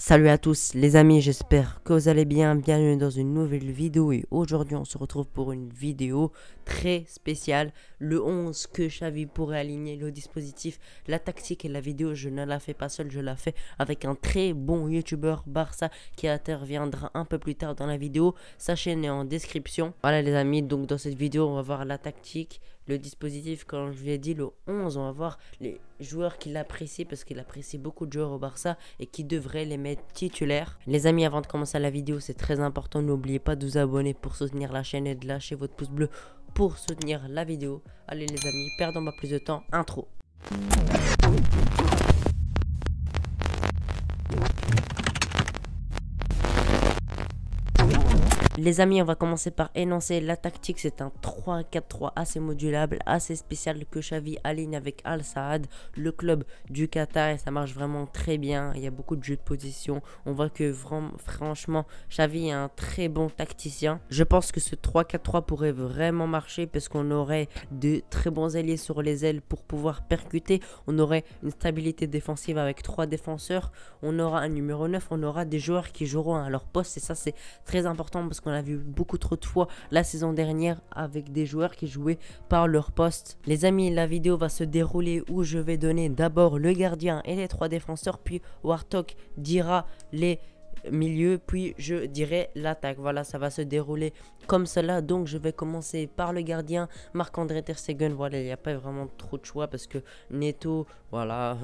Salut à tous les amis, j'espère que vous allez bien, bienvenue dans une nouvelle vidéo et aujourd'hui on se retrouve pour une vidéo très spéciale, le 11 que Xavi pourrait aligner, le dispositif, la tactique et la vidéo. Je ne la fais pas seul, je la fais avec un très bon youtubeur Barça qui interviendra un peu plus tard dans la vidéo. Sa chaîne est en description. Voilà les amis, donc dans cette vidéo on va voir la tactique, le dispositif, comme je vous l'ai dit, le 11, on va voir les joueurs qu'il apprécie parce qu'il apprécie beaucoup de joueurs au Barça et qui devrait les mettre titulaires. Les amis, avant de commencer la vidéo, c'est très important, n'oubliez pas de vous abonner pour soutenir la chaîne et de lâcher votre pouce bleu pour soutenir la vidéo. Allez les amis, perdons pas plus de temps, intro. Les amis, on va commencer par énoncer la tactique. C'est un 3-4-3 assez modulable, assez spécial que Xavi aligne avec Al Saad, le club du Qatar, et ça marche vraiment très bien. Il y a beaucoup de jeux de position. On voit que franchement, Xavi est un très bon tacticien. Je pense que ce 3-4-3 pourrait vraiment marcher parce qu'on aurait de très bons alliés sur les ailes pour pouvoir percuter. On aurait une stabilité défensive avec 3 défenseurs. On aura un numéro 9. On aura des joueurs qui joueront à leur poste et ça c'est très important parce qu'on a vu beaucoup trop de fois la saison dernière avec des joueurs qui jouaient par leur poste. Les amis, la vidéo va se dérouler où je vais donner d'abord le gardien et les 3 défenseurs, puis Wartok dira les milieux, puis je dirai l'attaque. Voilà, ça va se dérouler comme cela. Donc je vais commencer par le gardien, Marc-André Ter Stegen. Voilà, il n'y a pas vraiment trop de choix parce que Neto, voilà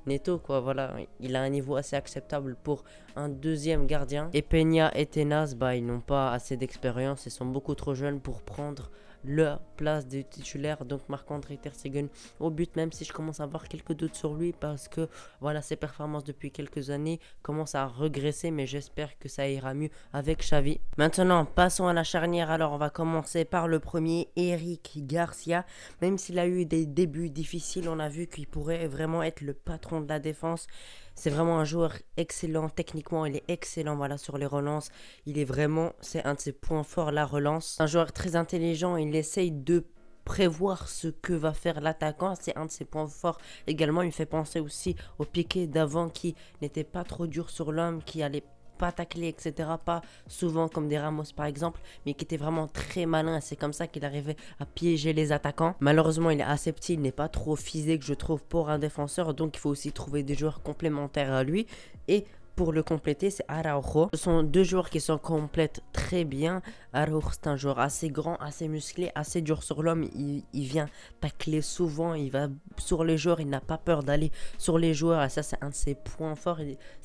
Neto quoi, voilà, il a un niveau assez acceptable pour un deuxième gardien. Et Peña et Tenas, bah ils n'ont pas assez d'expérience, ils sont beaucoup trop jeunes pour prendre leur place de titulaire. Donc Marc-André Ter Stegen au but, même si je commence à avoir quelques doutes sur lui parce que voilà, ses performances depuis quelques années commencent à regresser, mais j'espère que ça ira mieux avec Xavi. Maintenant passons à la charnière. Alors on va commencer par le premier, Eric Garcia. Même s'il a eu des débuts difficiles, on a vu qu'il pourrait vraiment être le patron de la défense. C'est vraiment un joueur excellent techniquement, il est excellent voilà sur les relances. Il est vraiment, c'est un de ses points forts, la relance. Un joueur très intelligent, il essaye de prévoir ce que va faire l'attaquant, c'est un de ses points forts. Également, il fait penser aussi au piqué d'avant qui n'était pas trop dur sur l'homme, qui allait pas tacler, etc. Pas souvent comme des Ramos par exemple, mais qui était vraiment très malin. C'est comme ça qu'il arrivait à piéger les attaquants. Malheureusement, il est assez petit, il n'est pas trop physique, je trouve, pour un défenseur. Donc, il faut aussi trouver des joueurs complémentaires à lui. Et pour le compléter, c'est Araujo. Ce sont deux joueurs qui se complètent très bien. Araujo, c'est un joueur assez grand, assez musclé, assez dur sur l'homme. Il vient tacler souvent, il va sur les joueurs, il n'a pas peur d'aller sur les joueurs. Et ça, c'est un de ses points forts.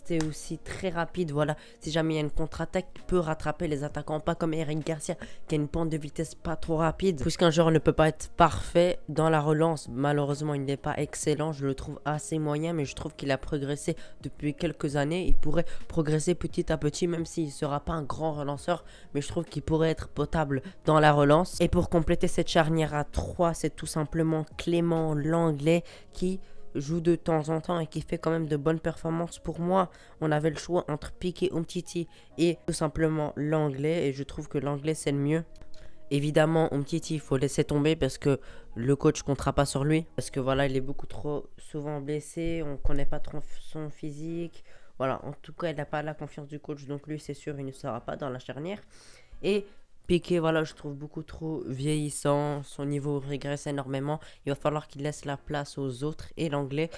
C'est aussi très rapide, voilà. Si jamais il y a une contre-attaque, il peut rattraper les attaquants, pas comme Eric Garcia qui a une pente de vitesse pas trop rapide. Puisqu'un joueur ne peut pas être parfait dans la relance, malheureusement il n'est pas excellent, je le trouve assez moyen, mais je trouve qu'il a progressé depuis quelques années. Il pourrait progresser petit à petit, même s'il ne sera pas un grand relanceur, mais je trouve qu'il pourrait être potable dans la relance. Et pour compléter cette charnière à 3, c'est tout simplement Clément Lenglet qui joue de temps en temps et qui fait quand même de bonnes performances. Pour moi, on avait le choix entre Piqué, Umtiti et tout simplement Lenglet, et je trouve que Lenglet c'est le mieux. Évidemment, Umtiti, il faut laisser tomber parce que le coach ne comptera pas sur lui, parce que voilà, il est beaucoup trop souvent blessé, on ne connaît pas trop son physique. Voilà, en tout cas, il n'a pas la confiance du coach, donc lui, c'est sûr, il ne sera pas dans la charnière. Et Piqué, voilà, je trouve beaucoup trop vieillissant, son niveau régresse énormément. Il va falloir qu'il laisse la place aux autres et l'anglais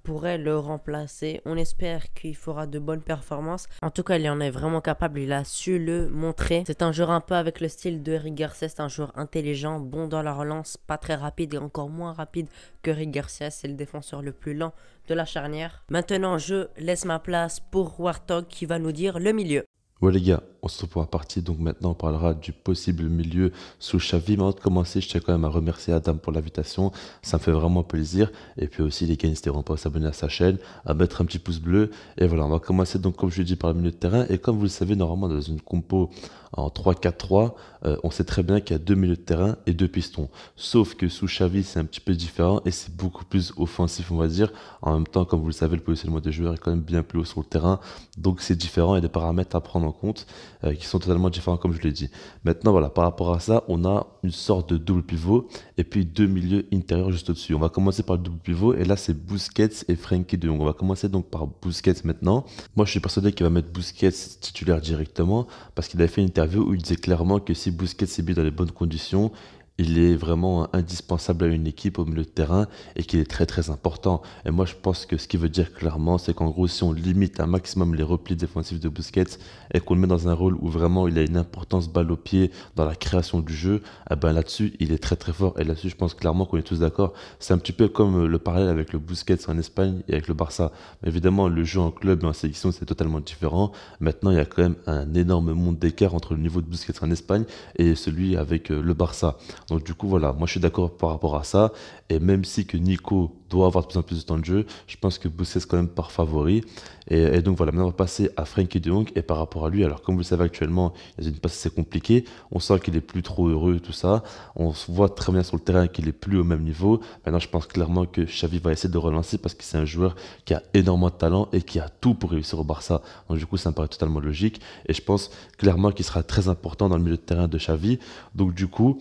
pourrait le remplacer. On espère qu'il fera de bonnes performances. En tout cas, il en est vraiment capable, il a su le montrer. C'est un joueur un peu avec le style de Eric Garcia, c'est un joueur intelligent, bon dans la relance, pas très rapide et encore moins rapide que Eric Garcia. C'est le défenseur le plus lent de la charnière. Maintenant, je laisse ma place pour Warthog qui va nous dire le milieu. Ouais les gars, on se retrouve pour la partie, donc maintenant on parlera du possible milieu sous Xavi. Mais avant de commencer, je tiens quand même à remercier Adam pour l'invitation, ça me fait vraiment plaisir. Et puis aussi les gars, n'hésitez vraiment pas à s'abonner à sa chaîne, à mettre un petit pouce bleu. Et voilà, on va commencer donc comme je l'ai dit par le milieu de terrain. Et comme vous le savez, normalement dans une compo en 3-4-3, on sait très bien qu'il y a 2 milieux de terrain et 2 pistons. Sauf que sous Xavi, c'est un petit peu différent et c'est beaucoup plus offensif, on va dire. En même temps, comme vous le savez, le positionnement des joueurs est quand même bien plus haut sur le terrain. Donc c'est différent, il y a des paramètres à prendre en compte. qui sont totalement différents comme je l'ai dit. Maintenant, voilà, par rapport à ça, on a une sorte de double pivot et puis deux milieux intérieurs juste au-dessus. On va commencer par le double pivot et là, c'est Busquets et Frenkie de Jong. On va commencer donc par Busquets maintenant. Moi, je suis persuadé qu'il va mettre Busquets titulaire directement parce qu'il avait fait une interview où il disait clairement que si Busquets est mis dans les bonnes conditions, il est vraiment indispensable à une équipe au milieu de terrain et qu'il est très très important. Et moi je pense que ce qu'il veut dire clairement, c'est qu'en gros si on limite un maximum les replis défensifs de Busquets et qu'on le met dans un rôle où vraiment il a une importance balle au pied dans la création du jeu, eh ben là-dessus il est très très fort. Et là-dessus je pense clairement qu'on est tous d'accord. C'est un petit peu comme le parallèle avec le Busquets en Espagne et avec le Barça. Mais évidemment le jeu en club et en sélection c'est totalement différent. Maintenant il y a quand même un énorme monde d'écart entre le niveau de Busquets en Espagne et celui avec le Barça. Donc du coup, voilà, moi je suis d'accord par rapport à ça. Et même si que Nico doit avoir de plus en plus de temps de jeu, je pense que Busquets est quand même par favori. Et donc voilà, maintenant on va passer à Frenkie de Jong. Et par rapport à lui, alors comme vous le savez actuellement, il a une passe assez compliquée. On sent qu'il est plus trop heureux, tout ça. On se voit très bien sur le terrain qu'il est plus au même niveau. Maintenant, je pense clairement que Xavi va essayer de relancer parce que c'est un joueur qui a énormément de talent et qui a tout pour réussir au Barça. Donc du coup, ça me paraît totalement logique. Et je pense clairement qu'il sera très important dans le milieu de terrain de Xavi. Donc du coup,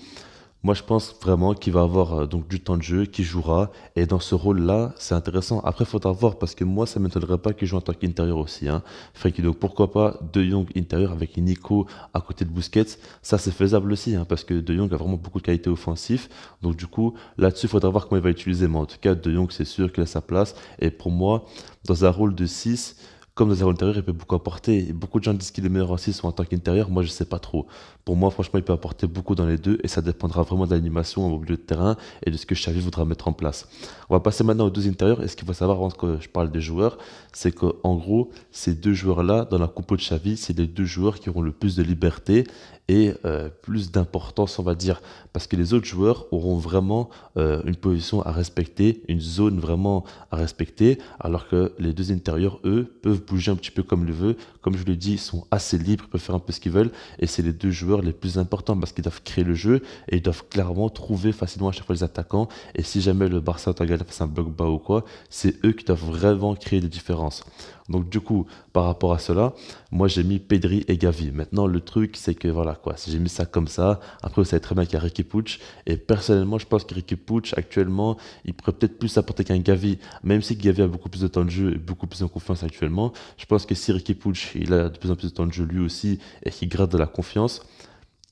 moi, je pense vraiment qu'il va avoir donc du temps de jeu, qu'il jouera. Et dans ce rôle-là, c'est intéressant. Après, il faudra voir parce que moi, ça ne m'étonnerait pas qu'il joue en tant qu'intérieur aussi. Hein. Frenkie, donc pourquoi pas De Jong intérieur avec Nico à côté de Busquets. Ça, c'est faisable aussi hein, parce que De Jong a vraiment beaucoup de qualités offensives. Donc, du coup, là-dessus, il faudra voir comment il va utiliser. Mais en tout cas, De Jong, c'est sûr qu'il a sa place. Et pour moi, dans un rôle de 6 comme dans un rôle intérieur, il peut beaucoup apporter. Et beaucoup de gens disent qu'il est meilleur en 6 ou en tant qu'intérieur. Moi, je ne sais pas trop. Pour moi, franchement, il peut apporter beaucoup dans les deux et ça dépendra vraiment de l'animation au milieu de terrain et de ce que Xavi voudra mettre en place. On va passer maintenant aux deux intérieurs. Et ce qu'il faut savoir avant que je parle des joueurs, c'est qu'en gros, ces deux joueurs-là, dans la compo de Xavi, c'est les deux joueurs qui auront le plus de liberté et plus d'importance, on va dire, parce que les autres joueurs auront vraiment une position à respecter, une zone vraiment à respecter, alors que les deux intérieurs, eux, peuvent bouger un petit peu comme ils veulent. Comme je l'ai dit, ils sont assez libres, ils peuvent faire un peu ce qu'ils veulent, et c'est les deux joueurs les plus importants parce qu'ils doivent créer le jeu et ils doivent clairement trouver facilement à chaque fois les attaquants. Et si jamais le Barça face à un bloc bas ou quoi, c'est eux qui doivent vraiment créer des différences. Donc du coup, par rapport à cela, moi j'ai mis Pedri et Gavi. Maintenant le truc c'est que voilà quoi, si j'ai mis ça comme ça, après vous savez très bien qu'il y a Riqui Puig. Et personnellement je pense que Riqui Puig actuellement, il pourrait peut-être plus apporter qu'un Gavi. Même si Gavi a beaucoup plus de temps de jeu et beaucoup plus en confiance actuellement, je pense que si Riqui Puig il a de plus en plus de temps de jeu lui aussi et qu'il gratte de la confiance,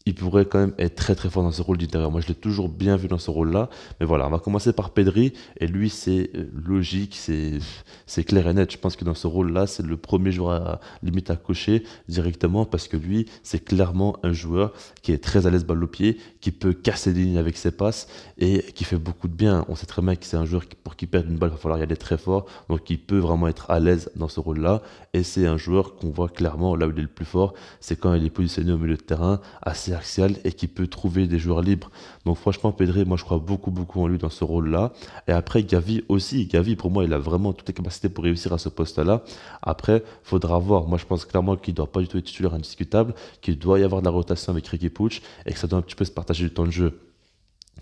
il pourrait quand même être très très fort dans ce rôle d'intérieur. Moi, je l'ai toujours bien vu dans ce rôle-là. Mais voilà, on va commencer par Pedri. Et lui, c'est logique, c'est clair et net. Je pense que dans ce rôle-là, c'est le premier joueur à limite à cocher directement parce que lui, c'est clairement un joueur qui est très à l'aise balle au pied, qui peut casser des lignes avec ses passes et qui fait beaucoup de bien. On sait très bien que c'est un joueur qui, pour qu'il perde une balle, il va falloir y aller très fort. Donc, il peut vraiment être à l'aise dans ce rôle-là. Et c'est un joueur qu'on voit clairement là où il est le plus fort. C'est quand il est positionné au milieu de terrain, assez axial et qui peut trouver des joueurs libres. Donc franchement, Pedri, moi je crois beaucoup beaucoup en lui dans ce rôle-là. Et après, Gavi aussi. Gavi, pour moi, il a vraiment toutes les capacités pour réussir à ce poste-là. Après, faudra voir. Moi, je pense clairement qu'il ne doit pas du tout être titulaire indiscutable, qu'il doit y avoir de la rotation avec Riqui Puig et que ça doit un petit peu se partager du temps de jeu.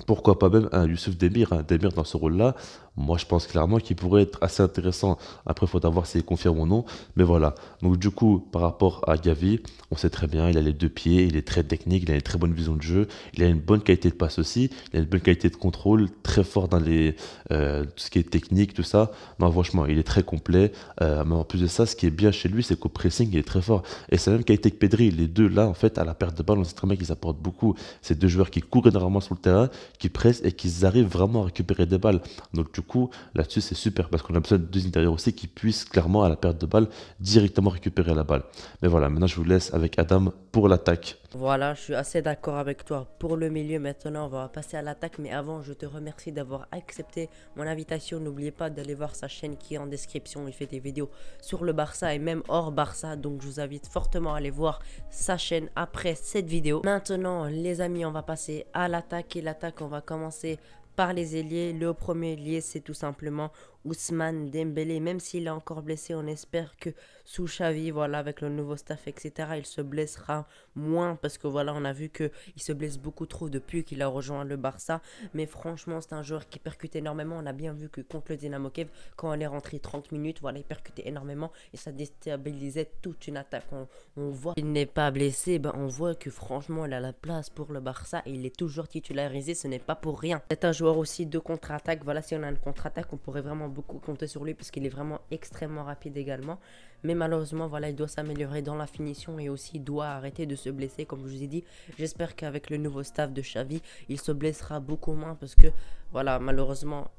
Pourquoi pas même un Youssouf Demir, un Demir dans ce rôle-là. Moi, je pense clairement qu'il pourrait être assez intéressant. Après, il faudra voir s'il confirme ou non. Mais voilà. Donc, du coup, par rapport à Gavi, on sait très bien, il a les deux pieds, il est très technique, il a une très bonne vision de jeu, il a une bonne qualité de passe aussi, il a une bonne qualité de contrôle, très fort dans tout ce qui est technique, tout ça. Non, franchement, il est très complet. Mais en plus de ça, ce qui est bien chez lui, c'est qu'au pressing, il est très fort. Et c'est la même qualité que Pedri. Les deux, là, en fait, à la perte de balle, on sait très bien qu'ils apportent beaucoup. C'est deux joueurs qui courent énormément sur le terrain, qui pressent et qui arrivent vraiment à récupérer des balles. Donc, du coup, là-dessus, c'est super parce qu'on a besoin de deux intérieurs aussi qui puissent clairement, à la perte de balle, directement récupérer la balle. Mais voilà, maintenant, je vous laisse avec Adam pour l'attaque. Voilà, je suis assez d'accord avec toi pour le milieu. Maintenant, on va passer à l'attaque. Mais avant, je te remercie d'avoir accepté mon invitation. N'oubliez pas d'aller voir sa chaîne qui est en description. Il fait des vidéos sur le Barça et même hors Barça. Donc, je vous invite fortement à aller voir sa chaîne après cette vidéo. Maintenant, les amis, on va passer à l'attaque. Et l'attaque, on va commencer par les ailiers. Le premier ailier, c'est tout simplement Ousmane Dembélé, même s'il est encore blessé, on espère que sous Xavi, voilà, avec le nouveau staff, etc., il se blessera moins parce que voilà, on a vu qu'il se blesse beaucoup trop depuis qu'il a rejoint le Barça. Mais franchement, c'est un joueur qui percute énormément. On a bien vu que contre le Dynamo Kiev, quand on est rentré 30 minutes, voilà, il percutait énormément et ça déstabilisait toute une attaque. On voit qu'il n'est pas blessé, ben on voit que franchement, il a la place pour le Barça et il est toujours titularisé, ce n'est pas pour rien. C'est un joueur aussi de contre-attaque. Voilà, si on a une contre-attaque, on pourrait vraiment beaucoup compter sur lui parce qu'il est vraiment extrêmement rapide également. Mais malheureusement, voilà, il doit s'améliorer dans la finition et aussi il doit arrêter de se blesser, comme je vous ai dit. J'espère qu'avec le nouveau staff de Xavi, il se blessera beaucoup moins parce que, voilà, malheureusement,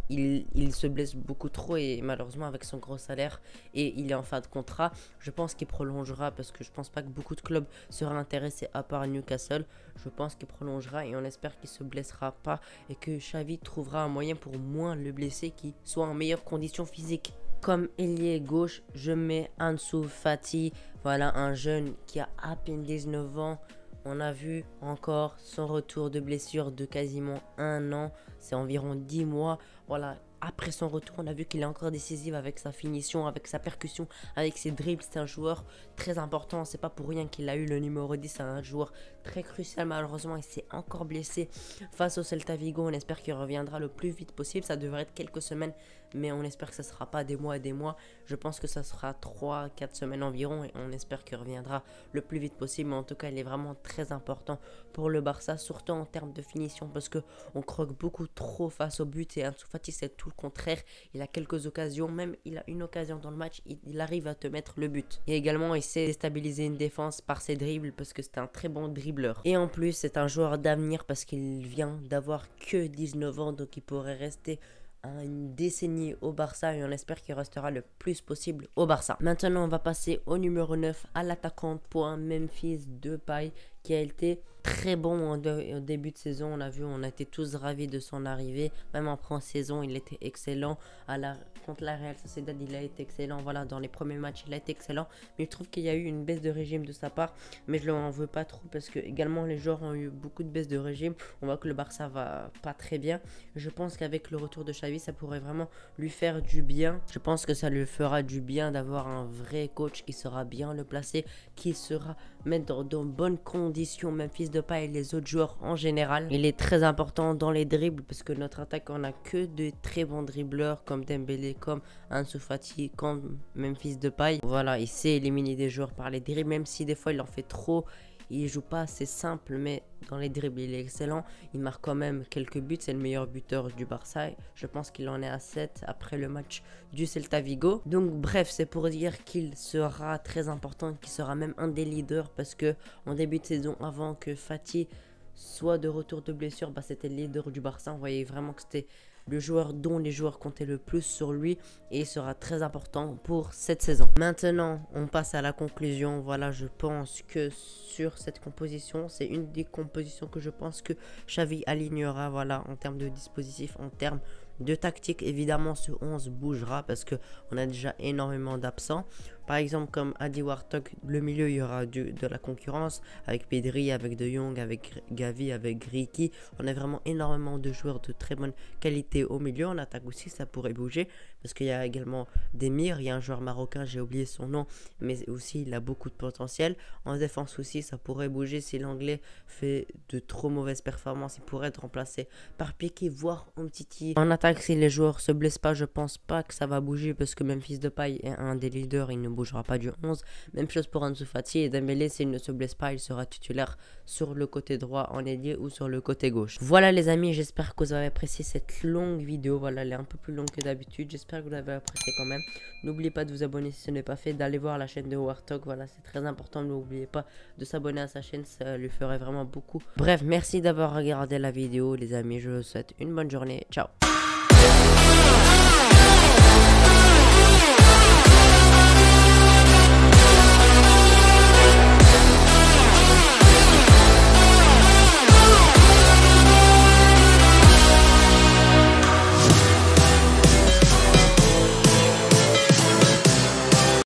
il se blesse beaucoup trop et malheureusement avec son gros salaire et il est en fin de contrat, je pense qu'il prolongera parce que je pense pas que beaucoup de clubs seraient intéressés à part Newcastle. Je pense qu'il prolongera et on espère qu'il se blessera pas et que Xavi trouvera un moyen pour moins le blesser, qui soit en meilleure condition physique. Comme ailier gauche, je mets Ansu Fati, voilà un jeune qui a à peine 19 ans. On a vu encore son retour de blessure de quasiment 1 an, c'est environ 10 mois. Voilà, après son retour, on a vu qu'il est encore décisif avec sa finition, avec sa percussion, avec ses dribbles. C'est un joueur très important, c'est pas pour rien qu'il a eu le numéro 10, c'est un joueur très crucial. Malheureusement, il s'est encore blessé face au Celta Vigo. On espère qu'il reviendra le plus vite possible, ça devrait être quelques semaines, mais on espère que ça sera pas des mois et des mois. Je pense que ça sera 3-4 semaines environ et on espère qu'il reviendra le plus vite possible. Mais en tout cas, il est vraiment très important pour le Barça, surtout en termes de finition, parce que on croque beaucoup trop face au but et Ansu Fati c'est tout le contraire. Il a quelques occasions, même il a une occasion dans le match, il arrive à te mettre le but. Et également, il sait déstabiliser une défense par ses dribbles parce que c'est un très bon dribbleur. Et en plus, c'est un joueur d'avenir parce qu'il vient d'avoir que 19 ans, donc il pourrait rester une décennie au Barça et on espère qu'il restera le plus possible au Barça. Maintenant, on va passer au numéro 9, à l'attaquant point Memphis Depay, qui a été très bon au début de saison. On a vu, on a été tous ravis de son arrivée. Même en pré-saison, il était excellent. Contre la Real Sociedad, il a été excellent. Voilà, dans les premiers matchs, il a été excellent. Mais je trouve qu'il y a eu une baisse de régime de sa part. Mais je ne l'en veux pas trop parce que également les joueurs ont eu beaucoup de baisse de régime. On voit que le Barça va pas très bien. Je pense qu'avec le retour de Xavi, ça pourrait vraiment lui faire du bien. Je pense que ça lui fera du bien d'avoir un vrai coach qui sera bien le placer, qui sera mettre dans bonnes conditions Memphis Depay et les autres joueurs en général. Il est très important dans les dribbles parce que notre attaque, on a que de très bons dribbleurs comme Dembélé, comme Ansu Fati, comme Memphis Depay. Voilà, il sait éliminer des joueurs par les dribbles, même si des fois il en fait trop. Il joue pas assez simple, mais dans les dribbles, il est excellent. Il marque quand même quelques buts. C'est le meilleur buteur du Barça. Je pense qu'il en est à 7 après le match du Celta Vigo. Donc bref, c'est pour dire qu'il sera très important, qu'il sera même un des leaders parce que en début de saison, avant que Fati soit de retour de blessure, c'était le leader du Barça. On voyait vraiment que c'était le joueur dont les joueurs comptaient le plus sur lui et il sera très important pour cette saison. Maintenant, on passe à la conclusion. Voilà, je pense que sur cette composition, c'est une des compositions que je pense que Xavi alignera, voilà, en termes de dispositif, en termes de tactique. Évidemment, ce 11 bougera parce que on a déjà énormément d'absents. Par exemple, comme Adi Warthog, le milieu, il y aura de la concurrence avec Pedri, avec De Jong, avec Gavi, avec Ricky. On a vraiment énormément de joueurs de très bonne qualité au milieu. En attaque aussi, ça pourrait bouger parce qu'il y a également Demir. Il y a un joueur marocain, j'ai oublié son nom, mais aussi il a beaucoup de potentiel. En défense aussi, ça pourrait bouger si l'anglais fait de trop mauvaises performances. Il pourrait être remplacé par Piqué, voire Umtiti. En attaque, si les joueurs se blessent pas, je pense pas que ça va bouger parce que Memphis Depay est un des leaders. Il ne bougera pas du 11. Même chose pour Ansu Fati et Dembélé, s'il ne se blesse pas, il sera titulaire sur le côté droit en ailier ou sur le côté gauche. Voilà les amis, j'espère que vous avez apprécié cette longue vidéo. Voilà, elle est un peu plus longue que d'habitude. J'espère que vous l'avez apprécié quand même. N'oubliez pas de vous abonner si ce n'est pas fait, d'aller voir la chaîne de Warthog. Voilà, c'est très important. N'oubliez pas de s'abonner à sa chaîne, ça lui ferait vraiment beaucoup. Bref, merci d'avoir regardé la vidéo les amis. Je vous souhaite une bonne journée. Ciao.